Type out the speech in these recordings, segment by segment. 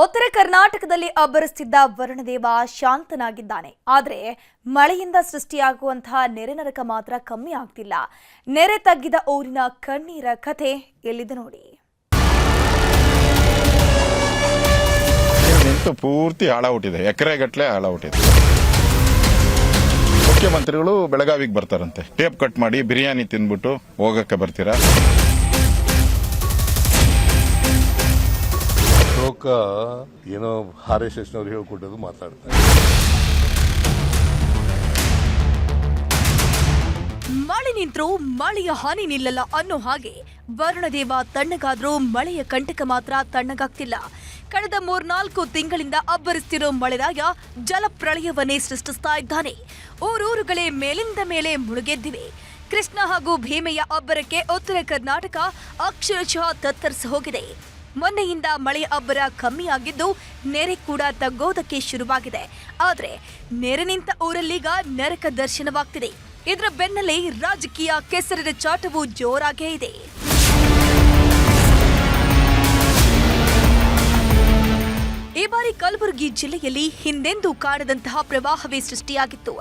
ಉತ್ತರ ಕರ್ನಾಟಕದಲ್ಲಿ ಅಬ್ಬರಿಸುತ್ತಿದ್ದ ವರುಣದೇವ ಶಾಂತನಾಗಿದ್ದಾನೆ. ಆದರೆ ಮಳೆಯಿಂದ ಸೃಷ್ಟಿಯಾಗುವಂತಹ ನೆರೆ ನರಕ ಮಾತ್ರ ಕಮ್ಮಿ ಆಗ್ತಿಲ್ಲ. ನೆರೆ ತಗ್ಗಿದ ಊರಿನ ಕಣ್ಣೀರ ಕಥೆ ಎಲ್ಲಿದೆ ನೋಡಿ. ಪೂರ್ತಿ ಹಾಳಾಗ್ಬಿಟ್ಟಿದೆ, ಎಕರೆಗಟ್ಟಲೆ ಹಾಳಾಗ್ಬಿಟ್ಟಿದೆ. ಮುಖ್ಯಮಂತ್ರಿಗಳು ಬೆಳಗಾವಿಗೆ ಬರ್ತಾರಂತೆ, ಟೇಪ್ ಕಟ್ ಮಾಡಿ ಬಿರಿಯಾನಿ ತಿಂದ್ಬಿಟ್ಟು ಹೋಗಕ್ಕೆ ಬರ್ತೀರಾ? ಅಶೋಕ ಏನೋ RSS ನವ್ರು ಹೇಳ್ಕೊಟ್ಟದು ಮಾತಾಡ್ತಾರೆ. ಮಳೆ ನಿಂತರೂ ಮಳೆಯ ಹಾನಿ ನಿಲ್ಲಲ್ಲ ಅನ್ನೋ ಹಾಗೆ ವರುಣದೇವ ತಣ್ಣಗಾದ್ರೂ ಮಳೆಯ ಕಂಟಕ ಮಾತ್ರ ತಣ್ಣಗಾಗ್ತಿಲ್ಲ. ಕಳೆದ 3-4 ತಿಂಗಳಿಂದ ಅಬ್ಬರಿಸ್ತಿರೋ ಮಳೆರಾಯ ಜಲಪ್ರಳಯವನ್ನೇ ಸೃಷ್ಟಿಸ್ತಾ ಇದ್ದಾನೆ. ಊರೂರುಗಳೇ ಮೇಲಿಂದ ಮೇಲೆ ಮುಳುಗೆದ್ದಿವೆ. ಕೃಷ್ಣ ಹಾಗೂ ಭೀಮೆಯ ಅಬ್ಬರಕ್ಕೆ ಉತ್ತರ ಕರ್ನಾಟಕ ಅಕ್ಷರಶಃ ತತ್ತರಿಸಿ ಹೋಗಿದೆ. ಮೊನ್ನೆಯಿಂದ ಮಳೆಯ ಅಬ್ಬರ ಕಮ್ಮಿಯಾಗಿದ್ದು ನೆರೆ ಕೂಡ ತಗ್ಗೋದಕ್ಕೆ ಶುರುವಾಗಿದೆ. ಆದರೆ ನೆರೆ ನಿಂತ ಊರಲ್ಲೀಗ ನರಕ ದರ್ಶನವಾಗ್ತಿದೆ. ಇದರ ಬೆನ್ನಲ್ಲೇ ರಾಜಕೀಯ ಕೆಸರಿನ ಚಾಟವು ಜೋರಾಗೇ ಇದೆ. ಈ ಬಾರಿ ಕಲಬುರಗಿ ಜಿಲ್ಲೆಯಲ್ಲಿ ಹಿಂದೆಂದೂ ಕಾಣದಂತಹ ಪ್ರವಾಹವೇ ಸೃಷ್ಟಿಯಾಗಿತ್ತು.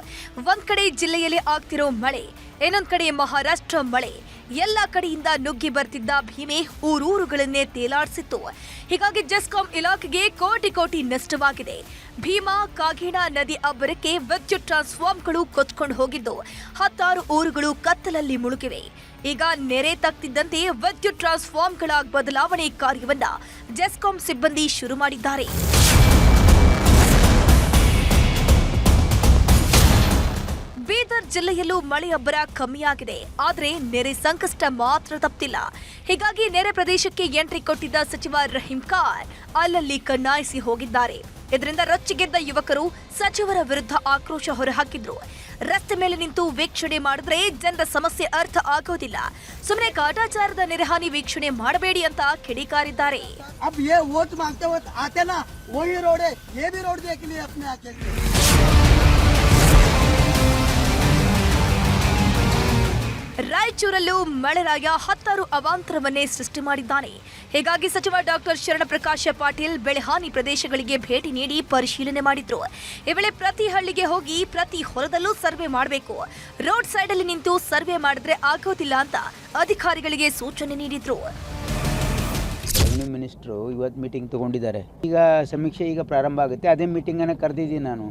ಒಂದ್ ಕಡೆ ಜಿಲ್ಲೆಯಲ್ಲಿ ಆಗ್ತಿರೋ ಮಳೆ, ಇನ್ನೊಂದ್ ಕಡೆ ಮಹಾರಾಷ್ಟ್ರ ಮಳೆ. ಎಲ್ಲ ಕಡೆಯಿಂದ ನುಗ್ಗಿ ಬರ್ತಿದ್ದ ಭೀಮೆ ಊರೂರುಗಳನ್ನೇ ತೇಲಾಡಿಸಿತ್ತು. ಹೀಗಾಗಿ ಜೆಸ್ಕಾಂ ಇಲಾಖೆಗೆ ಕೋಟಿ ನಷ್ಟವಾಗಿದೆ. ಭೀಮಾ ಕಾಗೇಣ ನದಿ ಅಬ್ಬರಕ್ಕೆ ವಿದ್ಯುತ್ ಟ್ರಾನ್ಸ್ಫಾರ್ಮರ್ಗಳು ಕೊಚ್ಕೊಂಡು ಹೋಗಿದ್ದು 10 ಊರುಗಳು ಕತ್ತಲಲ್ಲಿ ಮುಳುಗಿವೆ. ಈಗ ನೆರೆ ತಗ್ತಿದ್ದಂತೆ ವಿದ್ಯುತ್ ಟ್ರಾನ್ಸ್ಫಾರ್ಮರ್ಗಳ ಬದಲಾವಣೆ ಕಾರ್ಯವನ್ನ ಜೆಸ್ಕಾಂ ಸಿಬ್ಬಂದಿ ಶುರು ಮಾಡಿದ್ದಾರೆ. ಬೀದರ್ ಜಿಲ್ಲೆಯಲ್ಲೂ ಮಳೆ ಅಬ್ಬರ ಕಮ್ಮಿಯಾಗಿದೆ. ಆದರೆ ನೆರೆ ಸಂಕಷ್ಟ ಮಾತ್ರ ತಪ್ಪಿಲ್ಲ. ಹೀಗಾಗಿ ನೆರೆ ಪ್ರದೇಶಕ್ಕೆ ಎಂಟ್ರಿ ಕೊಟ್ಟಿದ್ದ ಸಚಿವ ರಹೀಂ ಖಾನ್ ಅಲ್ಲಲ್ಲಿ ಕಣ್ಣಾಯಿಸಿ ಹೋಗಿದ್ದಾರೆ. ಇದರಿಂದ ರೊಚ್ಚಿಗೆದ್ದ ಯುವಕರು ಸಚಿವರ ವಿರುದ್ಧ ಆಕ್ರೋಶ ಹೊರಹಾಕಿದ್ರು. ರಸ್ತೆ ಮೇಲೆ ನಿಂತು ವೀಕ್ಷಣೆ ಮಾಡಿದ್ರೆ ಜನರ ಸಮಸ್ಯೆ ಅರ್ಥ ಆಗೋದಿಲ್ಲ. ಸುಮ್ಮನೆ ಕಾಟಾಚಾರದ ನೆರೆಹಾನಿ ವೀಕ್ಷಣೆ ಮಾಡಬೇಡಿ ಅಂತ ಕಿಡಿಕಾರಿದ್ದಾರೆ. ರಾಯಚೂರಲ್ಲೂ ಮಳೆರಾಯ 10 ಅವಾಂತರವನ್ನೇ ಸೃಷ್ಟಿ ಮಾಡಿದ್ದಾನೆ. ಹೀಗಾಗಿ ಸಚಿವ ಡಾಕ್ಟರ್ ಶರಣಪ್ರಕಾಶ ಪಾಟೀಲ್ ಬೆಳೆಹಾನಿ ಪ್ರದೇಶಗಳಿಗೆ ಭೇಟಿ ನೀಡಿ ಪರಿಶೀಲನೆ ಮಾಡಿದ್ರು. ಈ ವೇಳೆ ಪ್ರತಿ ಹಳ್ಳಿಗೆ ಹೋಗಿ ಪ್ರತಿ ಹೊಲದಲ್ಲೂ ಸರ್ವೆ ಮಾಡಬೇಕು. ರೋಡ್ ಸೈಡ್ ಅಲ್ಲಿ ನಿಂತು ಸರ್ವೆ ಮಾಡಿದ್ರೆ ಆಗೋದಿಲ್ಲ ಅಂತ ಅಧಿಕಾರಿಗಳಿಗೆ ಸೂಚನೆ ನೀಡಿದ್ರು. ರೆವಿನ್ಯೂ ಮಿನಿಸ್ಟ್ರು ಇವತ್ತು ಮೀಟಿಂಗ್ ತಗೊಂಡಿದ್ದಾರೆ. ಈಗ ಸಮೀಕ್ಷೆ ಈಗ ಪ್ರಾರಂಭ ಆಗುತ್ತೆ. ಅದೇ ಮೀಟಿಂಗನ್ನು ಕರೆದಿದ್ದೀನಿ ನಾನು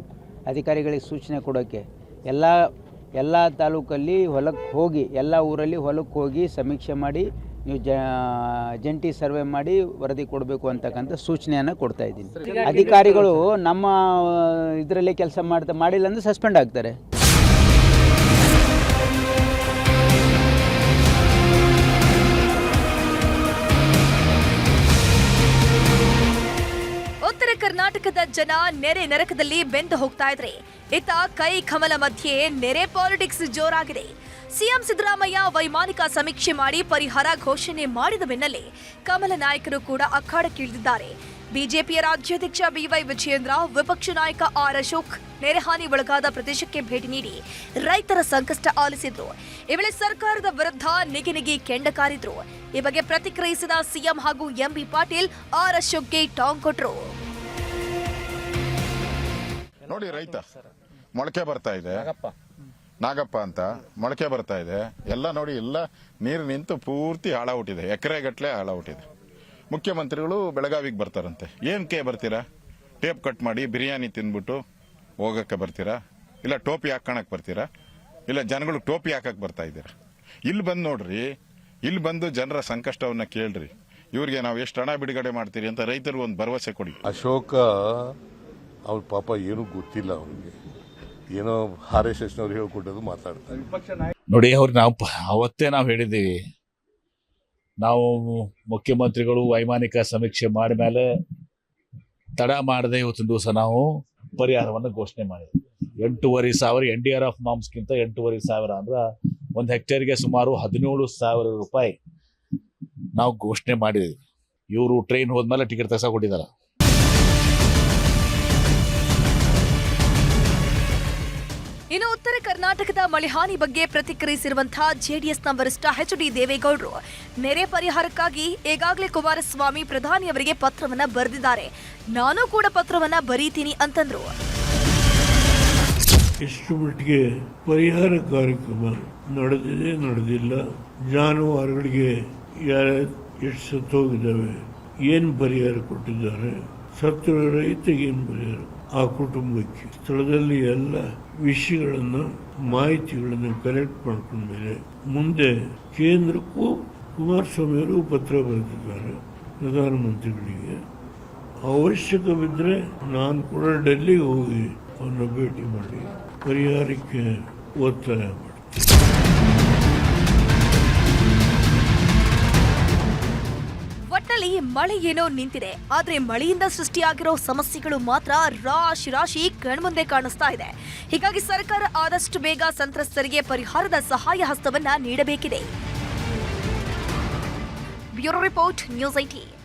ಅಧಿಕಾರಿಗಳಿಗೆ ಸೂಚನೆ ಕೊಡೋಕ್ಕೆ. ಎಲ್ಲ ತಾಲೂಕಲ್ಲಿ ಹೊಲಕ್ಕೆ ಹೋಗಿ, ಎಲ್ಲ ಊರಲ್ಲಿ ಹೊಲಕ್ಕೆ ಹೋಗಿ ಸಮೀಕ್ಷೆ ಮಾಡಿ ನೀವು ಜಂಟಿ ಸರ್ವೆ ಮಾಡಿ ವರದಿ ಕೊಡಬೇಕು ಅಂತಕ್ಕಂಥ ಸೂಚನೆಯನ್ನು ಕೊಡ್ತಾ ಇದ್ದೀನಿ. ಅಧಿಕಾರಿಗಳು ನಮ್ಮ ಇದರಲ್ಲೇ ಕೆಲಸ ಮಾಡಿಲ್ಲ ಅಂದರೆ ಸಸ್ಪೆಂಡ್ ಆಗ್ತಾರೆ. ಉತ್ತರ ಕರ್ನಾಟಕದ ಜನ ನೆರೆ ನರಕದಲ್ಲಿ ಬೆಂದು ಹೋಗ್ತಾ ಇದ್ರೆ, ಇತ್ತ ಕೈ ಕಮಲ ಮಧ್ಯೆ ನೆರೆ ಪಾಲಿಟಿಕ್ಸ್ ಜೋರಾಗಿದೆ. ಸಿಎಂ ಸಿದ್ದರಾಮಯ್ಯ ವೈಮಾನಿಕ ಸಮೀಕ್ಷೆ ಮಾಡಿ ಪರಿಹಾರ ಘೋಷಣೆ ಮಾಡಿದ ಬೆನ್ನಲ್ಲೇ ಕಮಲ ನಾಯಕರು ಕೂಡ ಅಖಾಡಕ್ಕಿಳಿದಿದ್ದಾರೆ. ಬಿಜೆಪಿಯ ರಾಜ್ಯಾಧ್ಯಕ್ಷ BY ವಿಜಯೇಂದ್ರ, ವಿಪಕ್ಷ ನಾಯಕ R ಅಶೋಕ್ ನೆರೆಹಾನಿ ಒಳಗಾದ ಪ್ರದೇಶಕ್ಕೆ ಭೇಟಿ ನೀಡಿ ರೈತರ ಸಂಕಷ್ಟ ಆಲಿಸಿದ್ರು. ಈ ವೇಳೆ ಸರ್ಕಾರದ ವಿರುದ್ಧ ನಿಗಿ ಕೆಂಡ ಕಾರಿದ್ರು. ಈ ಬಗ್ಗೆ ಪ್ರತಿಕ್ರಿಯಿಸಿದ ಸಿಎಂ ಹಾಗೂ MB ಪಾಟೀಲ್ R ಅಶೋಕ್ಗೆ ಟಾಂಗ್ ಕೊಟ್ರು. ನೋಡಿ, ರೈತ ಮೊಳಕೆ ಬರ್ತಾ ಇದೆ, ನಾಗಪ್ಪ ಅಂತ ಮೊಳಕೆ ಬರ್ತಾ ಇದೆ. ಎಲ್ಲ ನೋಡಿ, ಎಲ್ಲ ನೀರು ನಿಂತು ಪೂರ್ತಿ ಹಾಳಾಗ್ಬಿಟ್ಟಿದೆ, ಎಕರೆಗಟ್ಟಲೆ ಹಾಳಾಗ್ಬಿಟ್ಟಿದೆ. ಮುಖ್ಯಮಂತ್ರಿಗಳು ಬೆಳಗಾವಿಗೆ ಬರ್ತಾರಂತೆ, ಏನಕ್ಕೆ ಬರ್ತೀರಾ? ಟೇಪ್ ಕಟ್ ಮಾಡಿ ಬಿರಿಯಾನಿ ತಿಂದ್ಬಿಟ್ಟು ಹೋಗಕ್ಕೆ ಬರ್ತೀರಾ? ಇಲ್ಲ ಟೋಪಿ ಹಾಕೋಣಕ್ ಬರ್ತೀರಾ? ಇಲ್ಲ ಜನಗಳು ಟೋಪಿ ಹಾಕಕ್ ಬರ್ತಾ ಇದ್ದೀರಾ? ಇಲ್ಲಿ ಬಂದು ನೋಡ್ರಿ, ಇಲ್ಲಿ ಬಂದು ಜನರ ಸಂಕಷ್ಟವನ್ನ ಕೇಳ್ರಿ. ಇವ್ರಿಗೆ ನಾವು ಎಷ್ಟು ಹಣ ಬಿಡುಗಡೆ ಮಾಡ್ತೀರಿ ಅಂತ ರೈತರು ಒಂದು ಭರವಸೆ ಕೊಡಿ. ಅಶೋಕ ಅವ್ರ ಪಾಪ ಏನೂ ಗೊತ್ತಿಲ್ಲ, ಅವ್ರಿಗೆ ಏನೋ RSS ನವ್ರು ಹೇಳ್ಕೊಟ್ಟದು ಮಾತಾಡ್ತಾರೆ. ನೋಡಿ, ಅವತ್ತೇ ನಾವು ಹೇಳಿದ್ದೀವಿ, ನಾವು ಮುಖ್ಯಮಂತ್ರಿಗಳು ವೈಮಾನಿಕ ಸಮೀಕ್ಷೆ ಮಾಡಿದ ಮೇಲೆ ತಡ ಮಾಡದೆ ಇವತ್ತಿನ ದಿವಸ ನಾವು ಪರಿಹಾರವನ್ನು ಘೋಷಣೆ ಮಾಡಿದ್ವಿ. 8,500 NDRF ನಾಮ್ಸ್ಗಿಂತ 8,500 ಅಂದ್ರೆ ಒಂದು ಹೆಕ್ಟೇರ್ಗೆ ಸುಮಾರು 17,000 ರೂಪಾಯಿ ನಾವು ಘೋಷಣೆ ಮಾಡಿದ್ವಿ. ಇವರು ಟ್ರೈನ್ ಹೋದ್ಮೇಲೆ ಟಿಕೆಟ್ ತಗ್ಸಾಕೊಟ್ಟಿದ್ದಾರೆ. ಇನ್ನು ಉತ್ತರ ಕರ್ನಾಟಕದ ಮಳೆ ಹಾನಿ ಬಗ್ಗೆ ಪ್ರತಿಕ್ರಿಯಿಸಿರುವಂತಹ ಜೆಡಿಎಸ್ನ ವರಿಷ್ಠ ಎಚ್.ಡಿ. ದೇವೇಗೌಡರು ನೆರೆ ಪರಿಹಾರಕ್ಕಾಗಿ ಈಗಾಗಲೇ ಕುಮಾರಸ್ವಾಮಿ ಪ್ರಧಾನಿಯವರಿಗೆ ಪತ್ರವನ್ನ ಬರೆದಿದ್ದಾರೆ, ನಾನು ಕೂಡ ಪತ್ರವನ್ನ ಬರೀತೀನಿ ಅಂತಂದ್ರು. ಎಷ್ಟು ಮಟ್ಟಿಗೆ ಪರಿಹಾರ ಕಾರ್ಯಕ್ರಮ ನಡೆದಿದೆ, ನಡೆದಿಲ್ಲ, ಜಾನುವಾರುಗಳಿಗೆ ಎಷ್ಟು ಸತ್ತೋಗಿದ್ದಾವೆ, ಏನು ಪರಿಹಾರ ಕೊಟ್ಟಿದ್ದಾರೆ, ಸತ್ತ ರೈತರಿಗೆ ಏನು ಪರಿಹಾರ, ಆ ಕುಟುಂಬಕ್ಕೆ ಸ್ಥಳದಲ್ಲಿ ಎಲ್ಲ ವಿಷಯಗಳನ್ನು ಮಾಹಿತಿಗಳನ್ನು ಕಲೆಕ್ಟ್ ಮಾಡ್ಕೊಂಡ್ಮೇಲೆ ಮುಂದೆ ಕೇಂದ್ರಕ್ಕೂ ಕುಮಾರಸ್ವಾಮಿಯವರು ಪತ್ರ ಬರೆದಿದ್ದಾರೆ ಪ್ರಧಾನಮಂತ್ರಿಗಳಿಗೆ. ಅವಶ್ಯಕವಿದ್ದರೆ ನಾನು ಕೂಡ ಡೆಲ್ಲಿಗೆ ಹೋಗಿ ಅವನ್ನ ಭೇಟಿ ಮಾಡಿ ಪರಿಹಾರಕ್ಕೆ ಒತ್ತಾಯ ಮಾಡಿ. ಒಟ್ಟಲ್ಲಿ ಮಳೆ ಏನೋ ನಿಂತಿದೆ, ಆದ್ರೆ ಮಳೆಯಿಂದ ಸೃಷ್ಟಿಯಾಗಿರೋ ಸಮಸ್ಯೆಗಳು ಮಾತ್ರ ರಾಶಿ ಕಣ್ಮುಂದೆ ಕಾಣಿಸ್ತಾ ಇದೆ. ಹೀಗಾಗಿ ಸರ್ಕಾರ ಆದಷ್ಟು ಬೇಗ ಸಂತ್ರಸ್ತರಿಗೆ ಪರಿಹಾರದ ಸಹಾಯ ಹಸ್ತವನ್ನ ನೀಡಬೇಕಿದೆ. Bureau report, news 18.